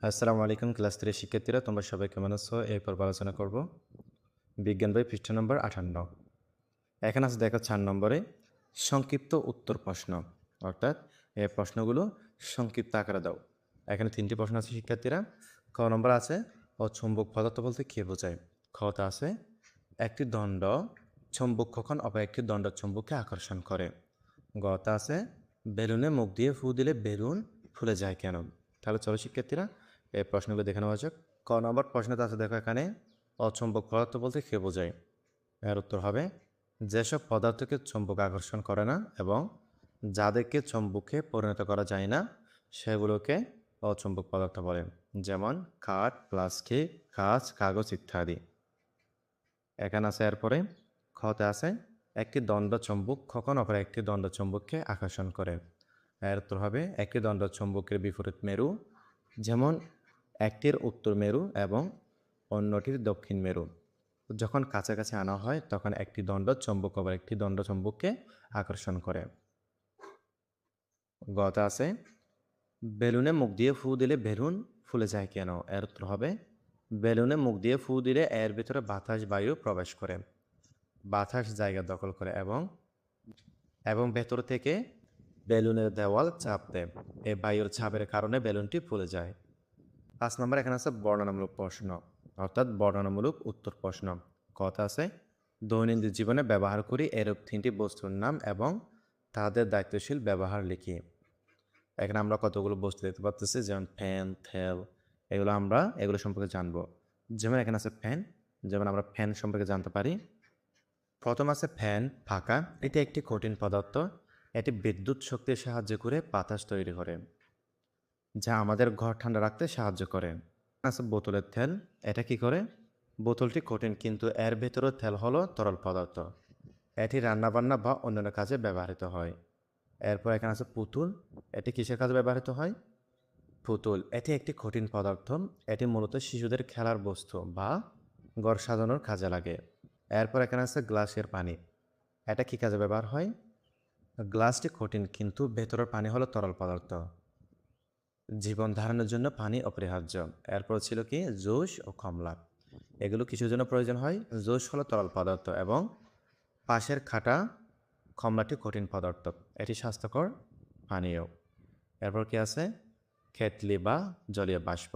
আসসালামু আলাইকুম ক্লাস 3 শিক্ষার্থীরা, তোমরা সবাই কেমন আছো? এই পর্ব আলোচনা করব বিজ্ঞান বই পৃষ্ঠা নম্বর 58। এখানে আছে দেখো 4 নম্বরে সংক্ষিপ্ত উত্তর প্রশ্ন, অর্থাৎ এই প্রশ্নগুলো সংক্ষিপ্ত আকারে দাও। এখানে 3টি প্রশ্ন আছে শিক্ষার্থীরা। ক নম্বর আছে অচুম্বক পদার্থ বলতে কী বোঝায়? খতে আছে একটি দণ্ড চুম্বক কখন অপর একটি দণ্ড চুম্বককে আকর্ষণ করে। গতে আছে বেলুনে মুখ দিয়ে ফু দিলে বেলুন ফুলে যায় কেন? তাহলে চলো শিক্ষার্থীরা এই প্রশ্নগুলো দেখে নেওয়া যাক। ক নম্বর প্রশ্নটা আছে দেখো, এখানে অচুম্বক পদার্থ বলতে কী বোঝায়? এর উত্তর হবে যেসব পদার্থকে চুম্বক আকর্ষণ করে না এবং যাদেরকে চুম্বকে পরিণত করা যায় না সেগুলোকে অচুম্বক পদার্থ বলে, যেমন কাঠ, প্লাস্টিক, কাঁচ, কাগজ ইত্যাদি। এখানে আছে এরপরে খতে আছে একটি দণ্ড চুম্বক কখন অপর একটি দণ্ড চুম্বককে আকর্ষণ করে। এর উত্তর হবে একটি দণ্ড চুম্বকের বিপরীত মেরু, যেমন একটির উত্তর মেরু এবং অন্যটির দক্ষিণ মেরু যখন কাছাকাছি আনা হয় তখন একটি দণ্ড চুম্বক আবার একটি দণ্ড চুম্বককে আকর্ষণ করে। গতে আছে বেলুনে মুখ দিয়ে ফু দিলে বেলুন ফুলে যায় কেন? এর উত্তর হবে বেলুনে মুখ দিয়ে ফু দিলে এর ভিতরে বাতাস বায়ু প্রবেশ করে, বাতাস জায়গা দখল করে এবং এবং ভেতর থেকে বেলুনের দেওয়াল চাপ দেয়। এই বায়ুর চাপের কারণে বেলুনটি ফুলে যায়। 5 নম্বর এখানে আছে বর্ণনামূলক প্রশ্ন, অর্থাৎ বর্ণনামূলক উত্তর প্রশ্ন। কথা আছে দৈনন্দিন জীবনে ব্যবহার করি এরূপ 3টি বস্তুর নাম এবং তাদের দায়িত্বশীল ব্যবহার লিখি। এখানে আমরা কতগুলো বস্তু দেখতে পাচ্ছি, যেমন ফ্যান, থেল, এগুলো সম্পর্কে জানবো। যেমন এখানে আছে ফ্যান, যেমন আমরা ফ্যান সম্পর্কে জানতে পারি। প্রথম আছে ফ্যান ফাঁকা, এটি একটি কঠিন পদার্থ, এটি বিদ্যুৎ শক্তির সাহায্য করে বাতাস তৈরি করে যা আমাদের ঘর ঠান্ডা রাখতে সাহায্য করে। আছে বোতলের তেল, এটা কি করে? বোতলটি কঠিন কিন্তু এর ভেতরের তেল হলো তরল পদার্থ, এটি রান্নাবান্না বা অন্যান্য কাজে ব্যবহৃত হয়। এরপর এখানে আছে পুতুল, এটি কিসের কাজে ব্যবহৃত হয়? পুতুল এটি একটি কঠিন পদার্থ, এটি মূলত শিশুদের খেলার বস্তু বা ঘর সাজানোর কাজে লাগে। এরপর এখানে আছে গ্লাসের পানি, এটা কি কাজে ব্যবহার হয়? গ্লাসটি কঠিন কিন্তু ভেতরের পানি হলো তরল পদার্থ, জীবন ধারণের জন্য পানি অপরিহার্য। এরপর ছিল কি জুস ও কমলা, এগুলো কিছুর জন্য প্রয়োজন হয়। জুস হলো তরল পদার্থ এবং পাশের খাটা কমলাটি কঠিন পদার্থ, এটি স্বাস্থ্যকর পানীয়। এরপর কি আছে কেটলি বা জলীয় বাষ্প,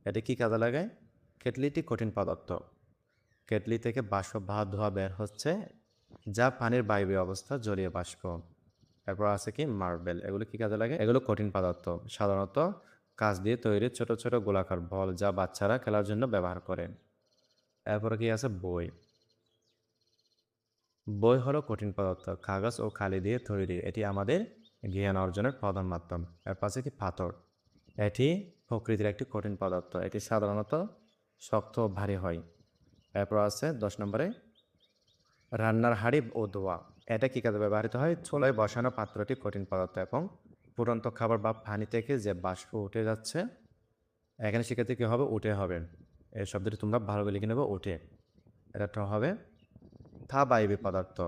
এটি কি কাজে লাগায়? কেটলিটি কঠিন পদার্থ, কেটলি থেকে বাষ্প বা ধোঁয়া বের হচ্ছে যা পানির বায়বীয় অবস্থা জলীয় বাষ্প। এরপর আছে কি মার্বেল, এগুলো কি কাজে লাগে? এগুলো কঠিন পদার্থ, সাধারণত কাঁচ দিয়ে তৈরি ছোট ছোট গোলাকার বল যা বাচ্চারা খেলার জন্য ব্যবহার করে। এরপরে কি আছে বই, বই হলো কঠিন পদার্থ, কাগজ ও কালি দিয়ে তৈরি, এটি আমাদের জ্ঞান অর্জনের প্রধান মাধ্যম। এরপর আছে কি পাথর, এটি প্রকৃতির একটি কঠিন পদার্থ, এটি সাধারণত শক্ত ও ভারী হয়। এরপর আছে 10 নম্বরে রান্নার হাঁড়ি ও ধোয়া, এটা কি কাজে ব্যবহৃত হয়? চুলায় বসানো পাত্রটি কঠিন পদার্থ এবং ফুটন্ত খাবার বা পানি থেকে যে বাষ্প উঠে যাচ্ছে, এখানে শিক্ষার্থী কী হবে? উঠে হবে, এই শব্দটি তোমরা ভালো করে লিখে নেবে, উঠে, এটা হবে থা বায়বীয় পদার্থ।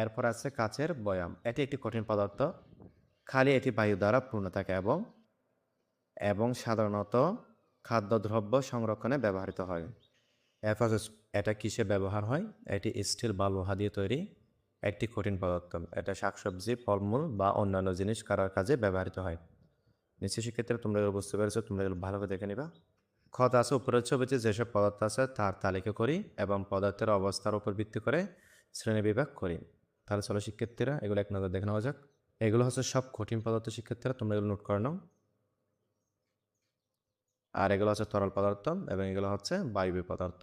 এরপর আছে কাচের বয়াম, এটি একটি কঠিন পদার্থ, খালি এটি বায়ু দ্বারা পূর্ণ থাকে এবং এবং সাধারণত খাদ্যদ্রব্য সংরক্ষণে ব্যবহৃত হয়। এরপর এটা কিসে ব্যবহার হয়? এটি স্টিল বা লোহা দিয়ে তৈরি একটি কঠিন পদার্থ, এটা শাকসবজি, ফলমূল বা অন্যান্য জিনিস কাটার কাজে ব্যবহৃত হয়। নিশ্চয় শিক্ষার্থীরা তোমরা এগুলো বুঝতে পেরেছো, তোমরা এগুলো ভালো করে দেখে নিবা। খত আছে উপরের ছবিতে যেসব পদার্থ আছে তার তালিকা করি এবং পদার্থের অবস্থার উপর ভিত্তি করে শ্রেণী বিভাগ করি। তাহলে চলো শিক্ষার্থীরা এগুলো এক নজর দেখে নেওয়া যাক। এগুলো হচ্ছে সব কঠিন পদার্থ শিক্ষার্থীরা, তোমরা এগুলো নোট করে নাও। আর এগুলো হচ্ছে তরল পদার্থ এবং এগুলো হচ্ছে বায়বীয় পদার্থ।